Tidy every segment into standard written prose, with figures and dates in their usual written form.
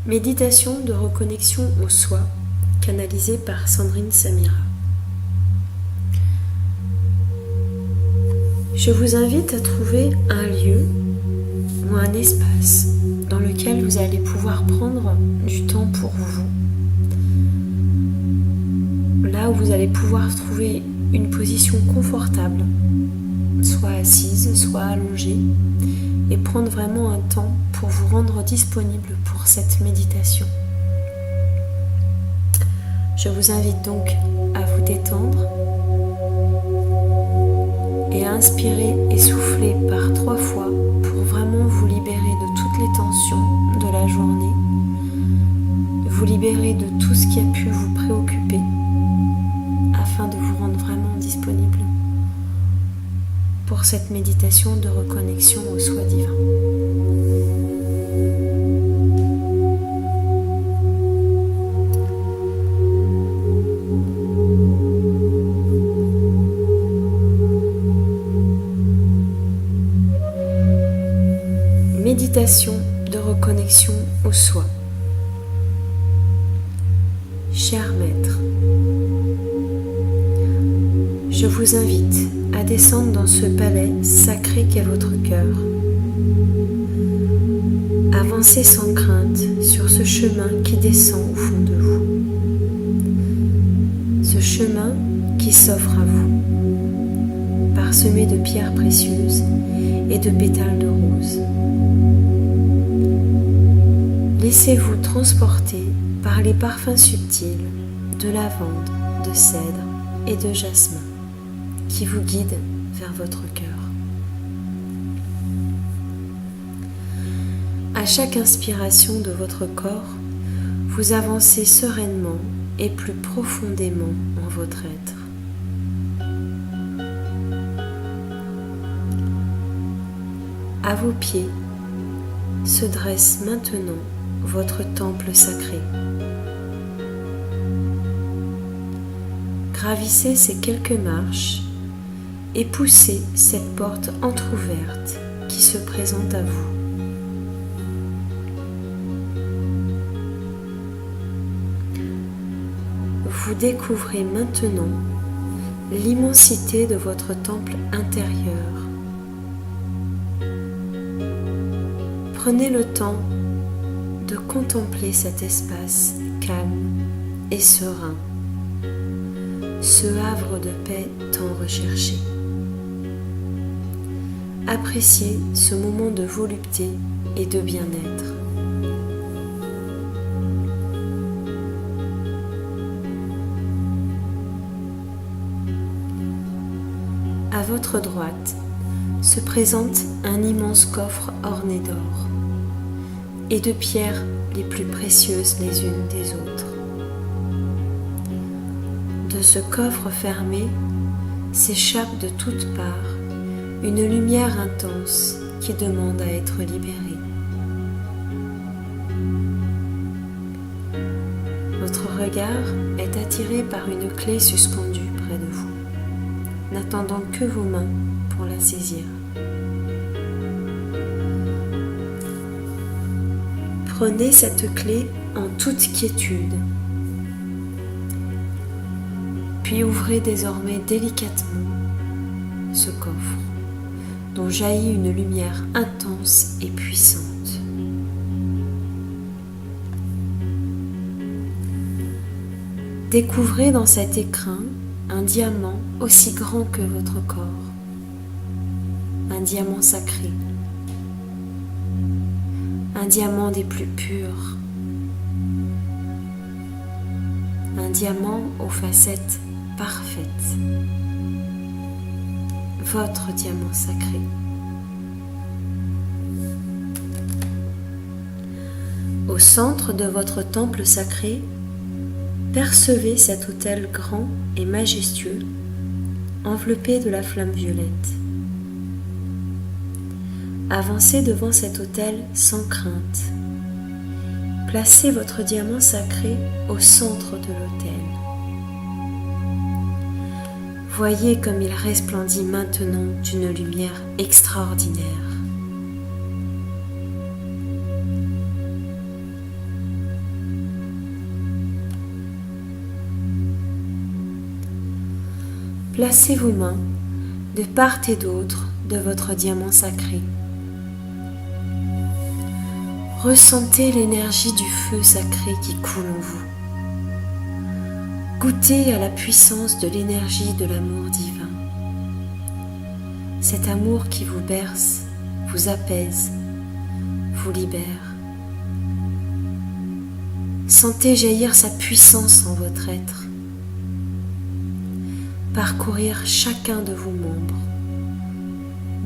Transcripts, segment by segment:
Méditation de reconnexion au soi, canalisée par Sandrine Samira. Je vous invite à trouver un lieu ou un espace dans lequel vous allez pouvoir prendre du temps pour vous. Là où vous allez pouvoir trouver une position confortable, soit assise, soit allongée, et prendre vraiment un temps pour vous rendre disponible pour cette méditation. Je vous invite donc à vous détendre et à inspirer et souffler par 3 fois pour vraiment vous libérer de toutes les tensions de la journée, vous libérer de tout ce qui a pu vous préoccuper afin de vous rendre vraiment disponible pour cette méditation de reconnexion au soi divin. Méditation de reconnexion au soi. Cher Maître, je vous invite à descendre dans ce palais sacré qu'est votre cœur. Avancez sans crainte sur ce chemin qui descend au fond de vous. Ce chemin qui s'offre à vous, parsemé de pierres précieuses et de pétales de rose. Laissez-vous transporter par les parfums subtils de lavande, de cèdre et de jasmin qui vous guident vers votre cœur. À chaque inspiration de votre corps, vous avancez sereinement et plus profondément en votre être. À vos pieds se dresse maintenant votre temple sacré. Gravissez ces quelques marches et poussez cette porte entr'ouverte qui se présente à vous. Vous découvrez maintenant l'immensité de votre temple intérieur. Prenez le temps de contempler cet espace calme et serein, ce havre de paix tant recherché. Appréciez ce moment de volupté et de bien-être. À votre droite se présente un immense coffre orné d'or et de pierres les plus précieuses les unes des autres. De ce coffre fermé s'échappe de toutes parts une lumière intense qui demande à être libérée. Votre regard est attiré par une clé suspendue près de vous, n'attendant que vos mains pour la saisir. Prenez cette clé en toute quiétude, puis ouvrez désormais délicatement ce coffre, dont jaillit une lumière intense et puissante. Découvrez dans cet écrin un diamant aussi grand que votre corps, un diamant sacré, un diamant des plus purs, un diamant aux facettes parfaites, votre diamant sacré. Au centre de votre temple sacré, percevez cet autel grand et majestueux, enveloppé de la flamme violette. Avancez devant cet autel sans crainte. Placez votre diamant sacré au centre de l'autel. Voyez comme il resplendit maintenant d'une lumière extraordinaire. placez vos mains de part et d'autre de votre diamant sacré. Ressentez l'énergie du feu sacré qui coule en vous. Goûtez à la puissance de l'énergie de l'amour divin. Cet amour qui vous berce, vous apaise, vous libère. Sentez jaillir sa puissance en votre être, parcourir chacun de vos membres,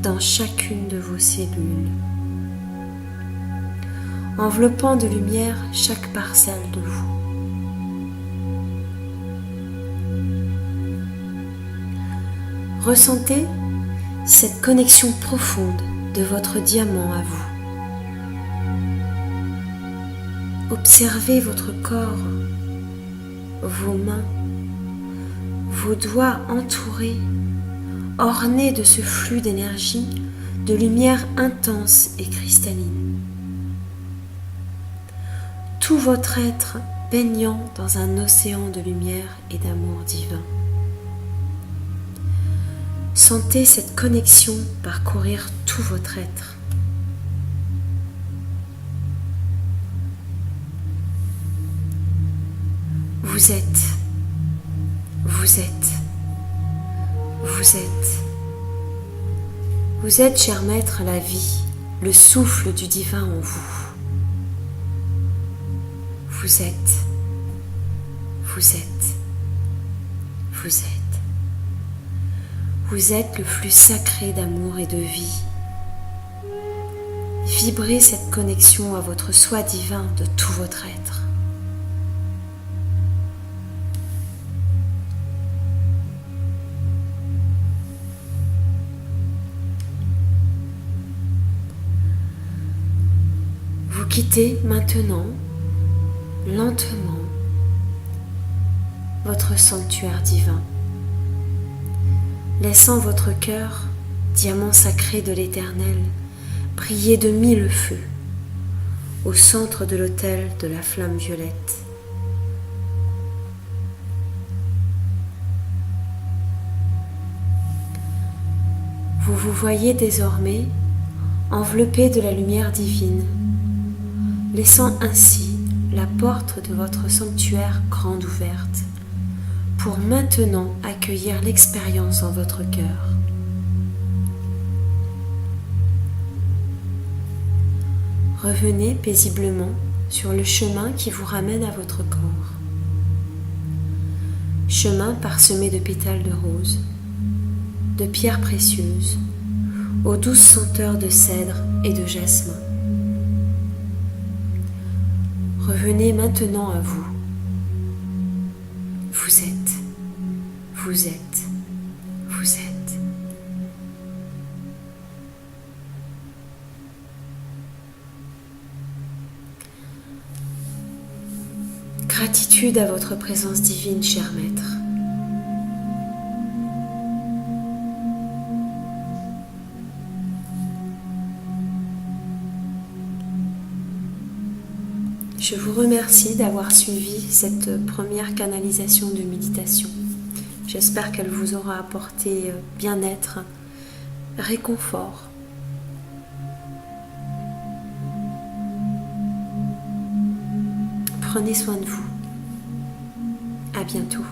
dans chacune de vos cellules, enveloppant de lumière chaque parcelle de vous. Ressentez cette connexion profonde de votre diamant à vous. Observez votre corps, vos mains, vos doigts entourés, ornés de ce flux d'énergie, de lumière intense et cristalline. Tout votre être baignant dans un océan de lumière et d'amour divin. Sentez cette connexion parcourir tout votre être. Vous êtes, vous êtes, vous êtes. Vous êtes, cher maître, la vie, le souffle du divin en vous. Vous êtes, vous êtes, vous êtes. Vous êtes le flux sacré d'amour et de vie. Vibrez cette connexion à votre soi divin de tout votre être. Vous quittez maintenant, lentement, votre sanctuaire divin, laissant votre cœur, diamant sacré de l'Éternel, briller de 1000 feux au centre de l'autel de la flamme violette. Vous vous voyez désormais enveloppé de la lumière divine, laissant ainsi la porte de votre sanctuaire grande ouverte, pour maintenant accueillir l'expérience en votre cœur. Revenez paisiblement sur le chemin qui vous ramène à votre corps. Chemin parsemé de pétales de rose, de pierres précieuses, aux douces senteurs de cèdre et de jasmin. Revenez maintenant à vous. Vous êtes, vous êtes, vous êtes. Gratitude à votre présence divine, cher maître. Je vous remercie d'avoir suivi cette première canalisation de méditation. J'espère qu'elle vous aura apporté bien-être, réconfort. Prenez soin de vous. À bientôt.